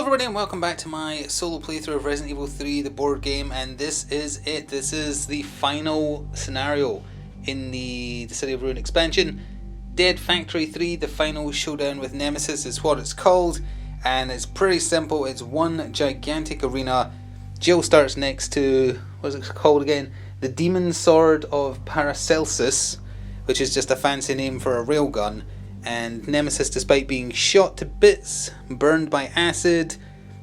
everybody and welcome back to my solo playthrough of Resident Evil 3, the board game, and this is it. This is the final scenario in the City of Ruin expansion. Dead Factory 3, the final showdown with Nemesis is what it's called, and it's pretty simple. It's one gigantic arena. Jill starts next to, what is it called again? The Demon Sword of Paracelsus, which is just a fancy name for a railgun. And Nemesis, despite being shot to bits, burned by acid,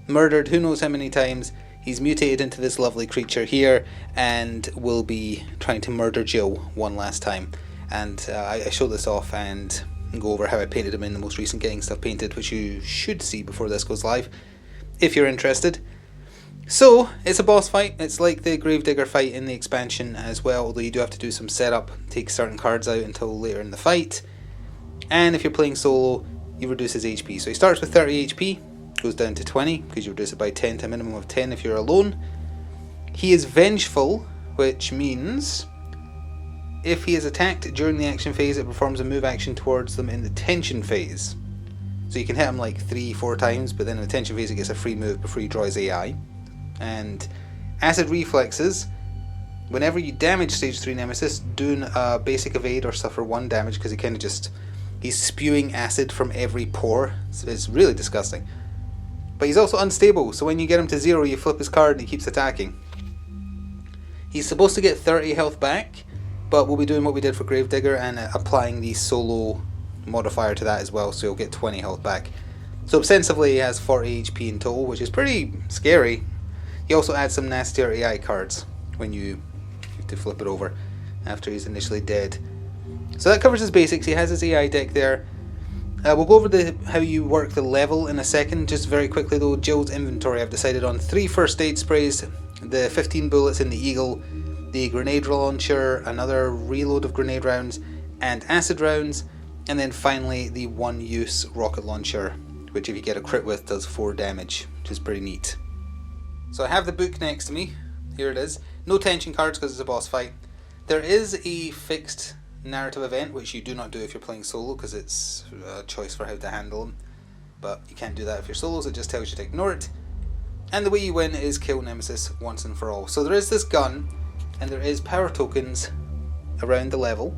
murdered who knows how many times, he's mutated into this lovely creature here and will be trying to murder Jill one last time. And I show this off and go over how I painted him in the most recent Getting Stuff Painted, which you should see before this goes live, if you're interested. So, it's a boss fight. It's like the Gravedigger fight in the expansion as well, although you do have to do some setup, take certain cards out until later in the fight. And if you're playing solo, you reduce his HP. So he starts with 30 HP, goes down to 20, because you reduce it by 10 to a minimum of 10 if you're alone. He is vengeful, which means if he is attacked during the action phase, it performs a move action towards them in the tension phase. So you can hit him like 3-4 times, but then in the tension phase it gets a free move before he draws AI. And acid reflexes. Whenever you damage stage 3 Nemesis, do a basic evade or suffer 1 damage, because he kind of just... he's spewing acid from every pore. It's really disgusting. But he's also unstable, so when you get him to 0, you flip his card and he keeps attacking. He's supposed to get 30 health back, but we'll be doing what we did for Gravedigger and applying the solo modifier to that as well, so he'll get 20 health back. So ostensibly he has 40 HP in total, which is pretty scary. He also adds some nastier AI cards when you have to flip it over after he's initially dead. So that covers his basics. He has his AI deck there. We'll go over how you work the level in a second. Just very quickly though, Jill's inventory, I've decided on 3 first aid sprays, the 15 bullets in the Eagle, the grenade launcher, another reload of grenade rounds and acid rounds, and then finally the one-use rocket launcher, which if you get a crit with does 4 damage, which is pretty neat. So I have the book next to me. Here it is. No tension cards because it's a boss fight. There is a fixed narrative event, which you do not do if you're playing solo, because it's a choice for how to handle them, but you can't do that if you're solo, so it just tells you to ignore it. And the way you win is kill Nemesis once and for all. So there is this gun, and there is power tokens around the level.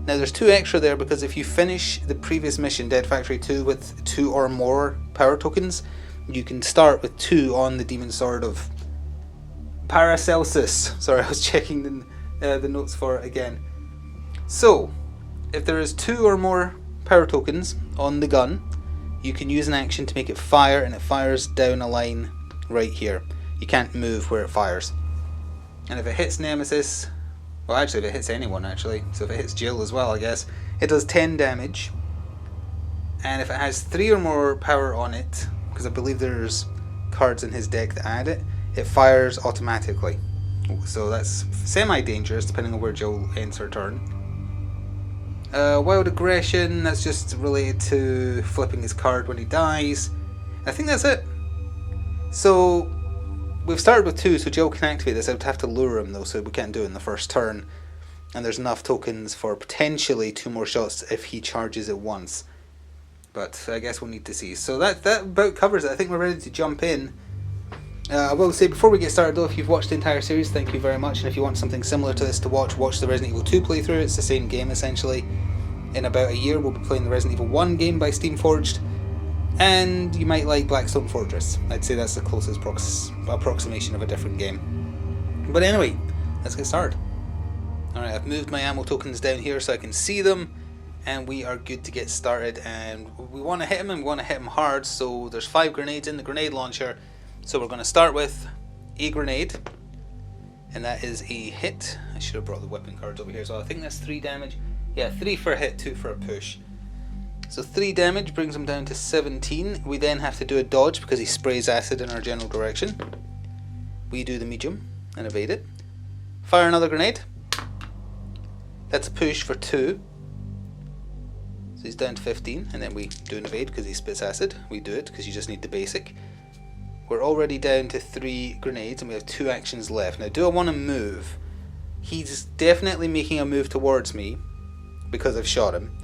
Now there's 2 extra there, because if you finish the previous mission, Dead Factory 2, with 2 or more power tokens, you can start with 2 on the Demon Sword of Paracelsus. Sorry, I was checking the notes for it again. So, if there is 2 or more power tokens on the gun, you can use an action to make it fire, and it fires down a line right here. You can't move where it fires. And if it hits Nemesis, well actually if it hits anyone actually, so if it hits Jill as well I guess, it does 10 damage. And if it has 3 or more power on it, because I believe there's cards in his deck that add it, it fires automatically. So that's semi-dangerous depending on where Jill ends her turn. Wild aggression, that's just related to flipping his card when he dies. I think that's it. So we've started with 2, so Jill can activate this. I would have to lure him though, so we can't do it in the first turn. And there's enough tokens for potentially 2 more shots if he charges it once. But I guess we'll need to see. So that about covers it. I think we're ready to jump in. I will say before we get started though, if you've watched the entire series, thank you very much, and if you want something similar to this to watch the Resident Evil 2 playthrough. It's the same game essentially. In about a year we'll be playing the Resident Evil 1 game by Steamforged, and you might like Blackstone Fortress. I'd say that's the closest approximation of a different game. But anyway, let's get started. Alright, I've moved my ammo tokens down here so I can see them, and we are good to get started. And we want to hit him, and we want to hit him hard, so there's 5 grenades in the grenade launcher. So we're going to start with a grenade, and that is a hit. I should have brought the weapon cards over here, so I think that's 3 damage. Yeah, 3 for a hit, 2 for a push. So 3 damage brings him down to 17. We then have to do a dodge because he sprays acid in our general direction. We do the medium and evade it. Fire another grenade. That's a push for 2. So he's down to 15, and then we do an evade because he spits acid. We do it because you just need the basic. We're already down to 3 grenades and we have 2 actions left. Now do I want to move? He's definitely making a move towards me because I've shot him.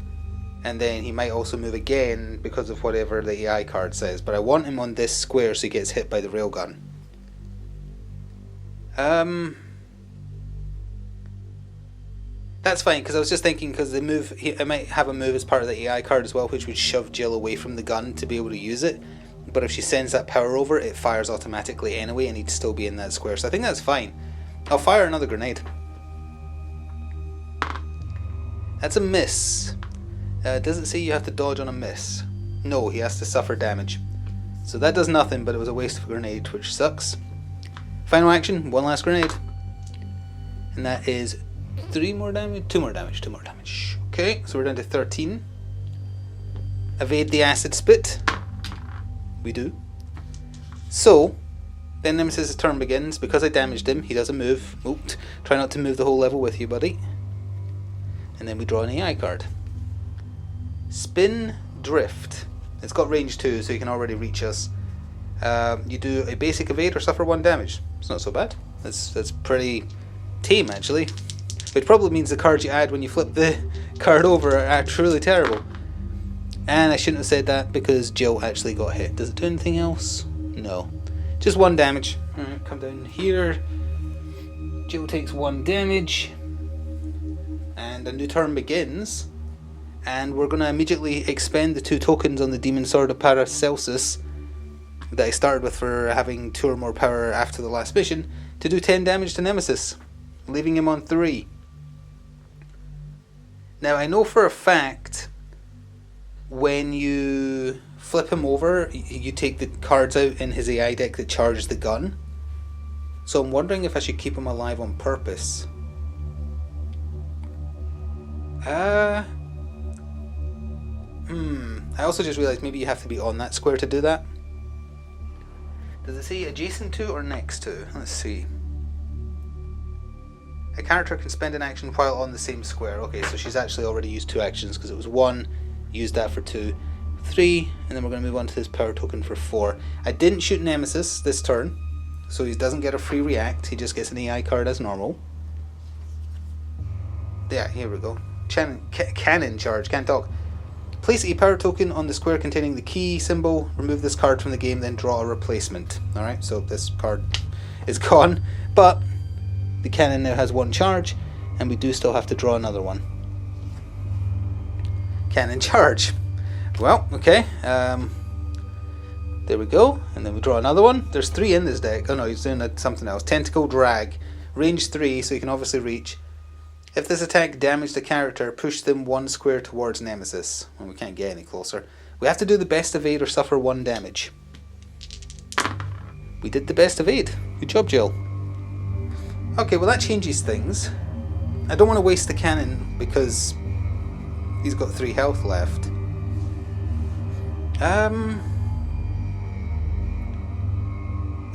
and then he might also move again because of whatever the AI card says. But I want him on this square so he gets hit by the railgun. That's fine, because I was just thinking, because the move, I might have a move as part of the AI card as well, which would shove Jill away from the gun to be able to use it. But if she sends that power over, it fires automatically anyway, and he'd still be in that square. So I think that's fine. I'll fire another grenade. That's a miss. Does it say you have to dodge on a miss? No, he has to suffer damage. So that does nothing, but it was a waste of a grenade, which sucks. Final action, one last grenade. And that is 3 more damage, 2 more damage, 2 more damage. Okay, so we're down to 13. Evade the acid spit. We do. So, then Nemesis' turn begins. Because I damaged him, he doesn't move. Oop. Try not to move the whole level with you, buddy. And then we draw an AI card. Spin Drift. It's got range 2, so you can already reach us. You do a basic evade or suffer 1 damage. It's not so bad. That's pretty tame, actually. Which probably means the cards you add when you flip the card over are truly terrible. And I shouldn't have said that because Jill actually got hit. Does it do anything else? No. Just 1 damage. Alright, come down here. Jill takes 1 damage. And a new turn begins. And we're going to immediately expend the 2 tokens on the Demon Sword of Paracelsus that I started with for having 2 or more power after the last mission to do 10 damage to Nemesis, leaving him on 3. Now I know for a fact when you flip him over, you take the cards out in his AI deck that charge the gun. So I'm wondering if I should keep him alive on purpose. I also just realised maybe you have to be on that square to do that. Does it say adjacent to or next to? Let's see. A character can spend an action while on the same square. Okay, so she's actually already used 2 actions because it was 1, used that for 2, 3, and then we're going to move on to this power token for 4. I didn't shoot Nemesis this turn, so he doesn't get a free react, he just gets an AI card as normal. Yeah, here we go. Cannon charge, can't talk. Place a power token on the square containing the key symbol, remove this card from the game, then draw a replacement. Alright, so this card is gone, but the cannon now has 1 charge, and we do still have to draw another one. Cannon charge. Well, okay. There we go, and then we draw another one. There's 3 in this deck. Oh no, he's doing something else. Tentacle drag. Range 3, so you can obviously reach. If this attack damaged a character, push them 1 square towards Nemesis. Well, we can't get any closer. We have to do the best evade or suffer 1 damage. We did the best evade. Good job, Jill. Okay, well that changes things. I don't want to waste the cannon because he's got 3 health left.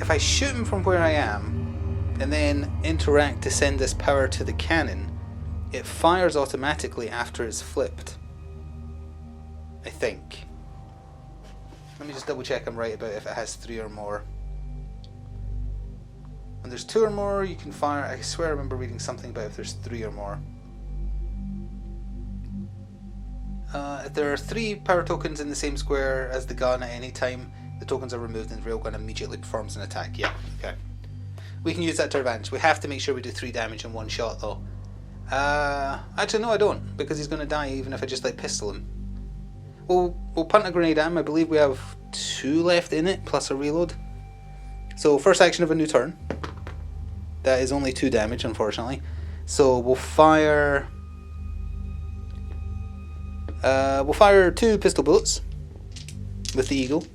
If I shoot him from where I am and then interact to send this power to the cannon, it fires automatically after it's flipped. I think. Let me just double check I'm right about if it has 3 or more. When there's 2 or more, you can fire. I swear I remember reading something about if there's 3 or more. If there are 3 power tokens in the same square as the gun at any time, the tokens are removed and the railgun immediately performs an attack. Yeah, okay. We can use that to our advantage. We have to make sure we do 3 damage in 1 shot though. Actually no I don't, because he's going to die even if I just pistol him. We'll punt a grenade at him. I believe we have 2 left in it, plus a reload. So first action of a new turn. That is only 2 damage, unfortunately. So we'll fire 2 pistol bullets with the eagle.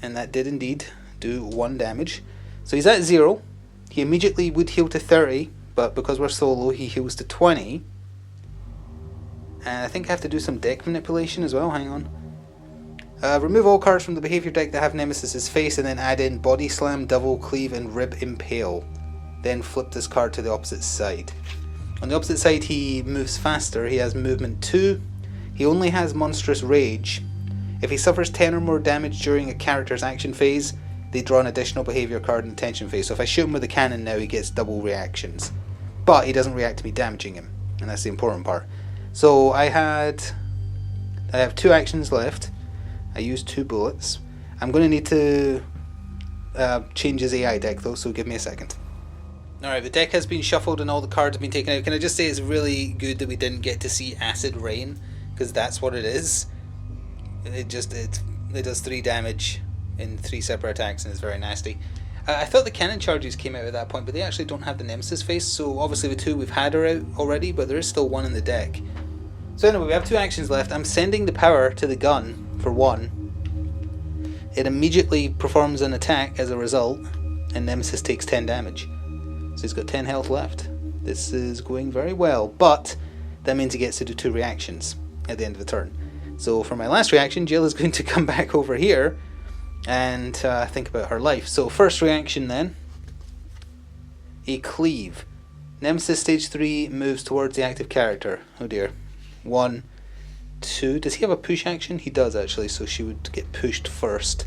And that did indeed do 1 damage. So he's at 0. He immediately would heal to 30, but because we're solo, he heals to 20. And I think I have to do some deck manipulation as well, hang on. Remove all cards from the behavior deck that have Nemesis' face and then add in Body Slam, Double Cleave and Rib Impale. Then flip this card to the opposite side. On the opposite side he moves faster, he has movement 2. He only has Monstrous Rage. If he suffers 10 or more damage during a character's action phase, they draw an additional behavior card in the tension phase. So if I shoot him with a cannon now, he gets double reactions. But he doesn't react to me damaging him, and that's the important part. So I had I have 2 actions left. I used 2 bullets. I'm going to need to change his AI deck though, so give me a second. Alright, the deck has been shuffled and all the cards have been taken out. Can I just say it's really good that we didn't get to see Acid Rain, because that's what it is. It does 3 damage in 3 separate attacks and it's very nasty. I thought the cannon charges came out at that point, but they actually don't have the Nemesis face, so obviously the 2 we've had are out already, but there is still 1 in the deck. So anyway, we have 2 actions left. I'm sending the power to the gun for 1. It immediately performs an attack as a result, and Nemesis takes 10 damage. So he's got 10 health left. This is going very well, but that means he gets to do 2 reactions at the end of the turn. So for my last reaction, Jill is going to come back over here and think about her life. So first reaction then, a cleave. Nemesis stage 3 moves towards the active character. Oh dear. 1, 2. Does he have a push action? He does actually, so she would get pushed first.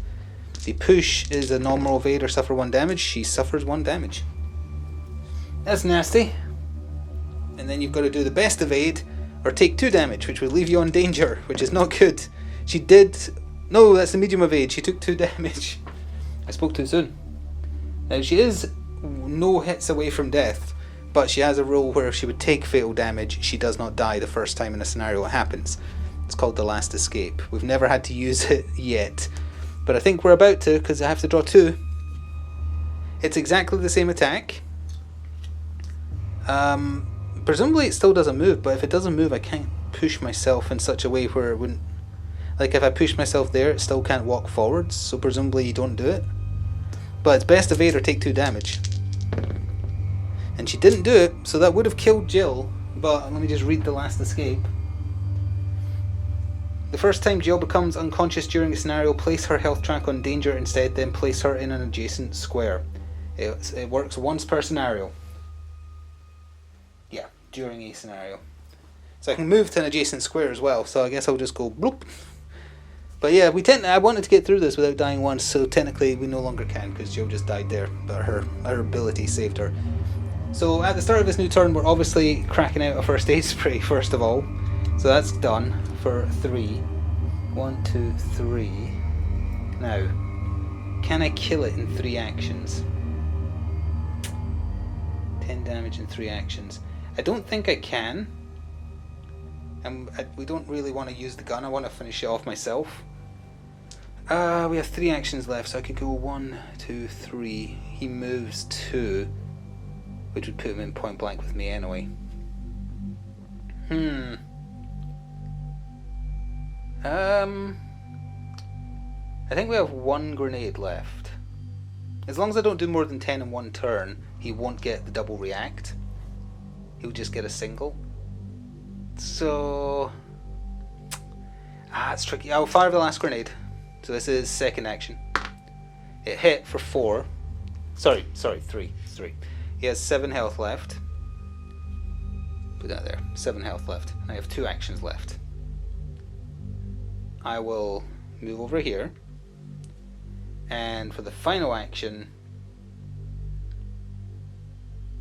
The push is a normal evade or suffer 1 damage. She suffers 1 damage. That's nasty. And then you've got to do the best evade or take 2 damage, which would leave you on danger, which is not good. She did... No, that's the medium evade. She took 2 damage. I spoke too soon. Now she is no hits away from death, but she has a rule where if she would take fatal damage, she does not die the first time in a scenario it happens. It's called the last escape. We've never had to use it yet, but I think we're about to, because I have to draw 2. It's exactly the same attack. Presumably it still doesn't move, but if it doesn't move I can't push myself in such a way where it wouldn't... Like if I push myself there, it still can't walk forwards, so presumably you don't do it. But it's best evade or take 2 damage. And she didn't do it, so that would have killed Jill, but let me just read the last escape. The first time Jill becomes unconscious during a scenario, place her health track on danger instead, then place her in an adjacent square. It works once per scenario. Yeah, during a scenario. So I can move to an adjacent square as well, so I guess I'll just go bloop. But yeah, I wanted to get through this without dying once, so technically we no longer can, because Jill just died there, but her ability saved her. So at the start of this new turn, we're obviously cracking out a first aid spray, first of all. So that's done for 3. 1, 2, 3. Now, can I kill it in 3 actions? 10 damage in 3 actions. I don't think I can. We don't really want to use the gun. I want to finish it off myself. We have 3 actions left, so I could go 1, 2, 3. He moves 2, which would put him in point blank with me anyway. I think we have 1 grenade left. As long as I don't do more than 10 in 1 turn, he won't get the double react. He'll just get a single. So... it's tricky. I'll fire the last grenade. So this is second action. It hit for 4. Sorry, 3. He has 7 health left. Put that there. 7 health left. And I have 2 actions left. I will move over here. And for the final action,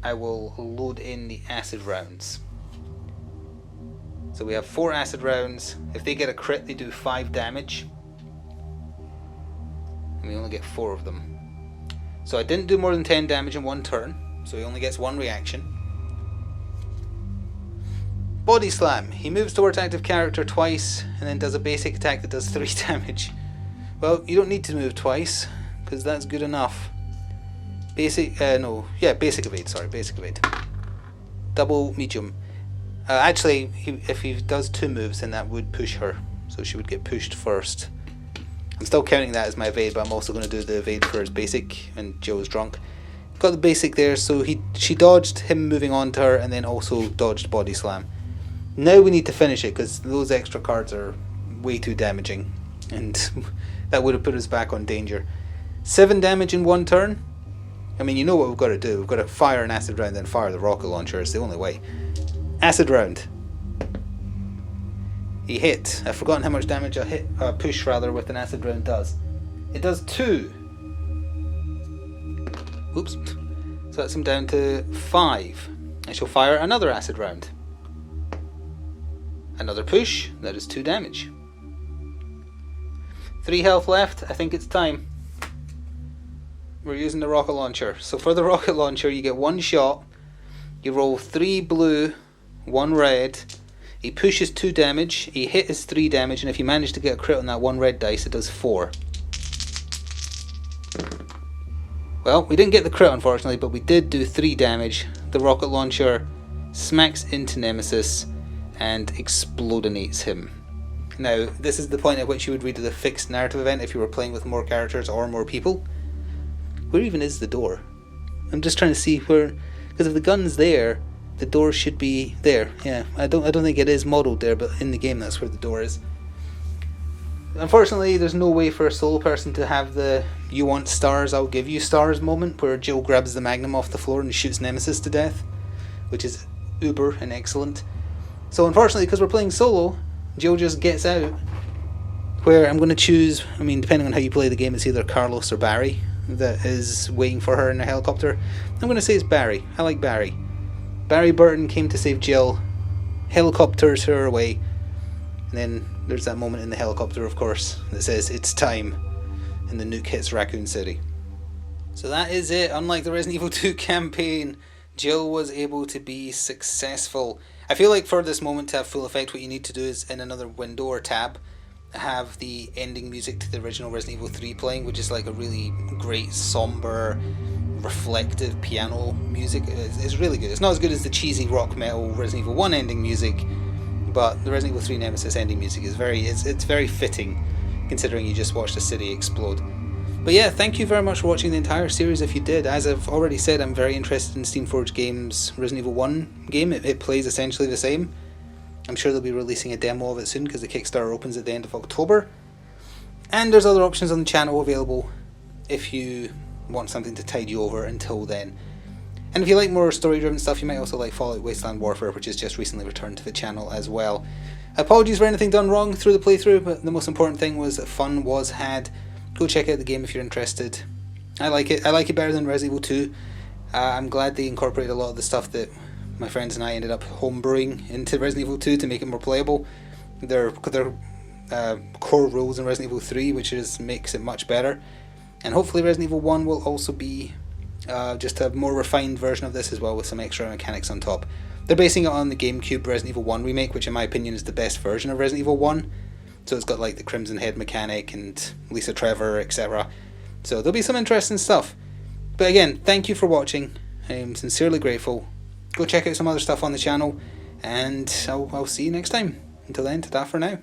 I will load in the acid rounds. So we have 4 acid rounds. If they get a crit, they do 5 damage. And we only get 4 of them. So I didn't do more than 10 damage in 1 turn. So he only gets 1 reaction. Body Slam. He moves towards active character twice and then does a basic attack that does 3 damage. Well, you don't need to move twice, because that's good enough. Basic evade, sorry, basic evade. Double medium. Actually, if he does 2 moves, then that would push her, so she would get pushed first. I'm still counting that as my evade, but I'm also going to do the evade for his basic, and Joe's drunk. Got the basic there, so she dodged him moving on to her, and then also dodged Body Slam. Now we need to finish it, because those extra cards are way too damaging, and that would have put us back on danger. 7 damage in 1 turn. I mean, you know what we've got to do. We've got to fire an acid round, then fire the rocket launcher. It's the only way. Acid round. He hit. I've forgotten how much damage a push with an acid round does. It does 2. Oops. So that's him down to 5. I shall fire another acid round. Another push. That is 2 damage. 3 health left. I think it's time. We're using the rocket launcher. So for the rocket launcher, you get 1 shot. You roll 3 blue, 1 red. He pushes 2 damage. He hit is 3 damage, and if you manage to get a crit on that 1 red dice, it does 4. Well, we didn't get the crit unfortunately, but we did do 3 damage. The rocket launcher smacks into Nemesis and explodinates him. Now, this is the point at which you would read the fixed narrative event if you were playing with more characters or more people. Where even is the door? I'm just trying to see where, because if the gun's there, the door should be there. Yeah, I don't think it is modelled there, but in the game that's where the door is. Unfortunately, there's no way for a solo person to have the "you want stars, I'll give you stars" moment where Jill grabs the magnum off the floor and shoots Nemesis to death, which is uber and excellent. So unfortunately, because we're playing solo, Jill just gets out, where I'm going to choose, I mean, depending on how you play the game, it's either Carlos or Barry that is waiting for her in a helicopter. I'm going to say it's Barry. I like Barry. Barry Burton came to save Jill, helicopters her away, and then there's that moment in the helicopter, of course, that says it's time, and the nuke hits Raccoon City. So that is it. Unlike the Resident Evil 2 campaign, Jill was able to be successful. I feel like for this moment to have full effect, what you need to do is in another window or tab, have the ending music to the original Resident Evil 3 playing, which is like a really great, somber, reflective piano music. It's really good. It's not as good as the cheesy rock metal Resident Evil 1 ending music, but the Resident Evil 3 Nemesis ending music is it's very fitting, considering you just watched a city explode. But yeah, thank you very much for watching the entire series if you did. As I've already said, I'm very interested in Steamforged Games' Resident Evil 1 game. It plays essentially the same. I'm sure they'll be releasing a demo of it soon because the Kickstarter opens at the end of October. And there's other options on the channel available if you want something to tide you over until then. And if you like more story-driven stuff, you might also like Fallout Wasteland Warfare, which has just recently returned to the channel as well. Apologies for anything done wrong through the playthrough, but the most important thing was that fun was had. Go check out the game if you're interested. I like it. I like it better than Resident Evil 2. I'm glad they incorporated a lot of the stuff that my friends and I ended up homebrewing into Resident Evil 2 to make it more playable. Their core rules in Resident Evil 3, which makes it much better. And hopefully Resident Evil 1 will also be just a more refined version of this as well, with some extra mechanics on top. They're basing it on the GameCube Resident Evil 1 remake, which in my opinion is the best version of Resident Evil 1. So it's got like the Crimson Head mechanic and Lisa Trevor, etc. So there'll be some interesting stuff. But again, thank you for watching. I am sincerely grateful. Go check out some other stuff on the channel, and I'll see you next time. Until then, ta-ta for now.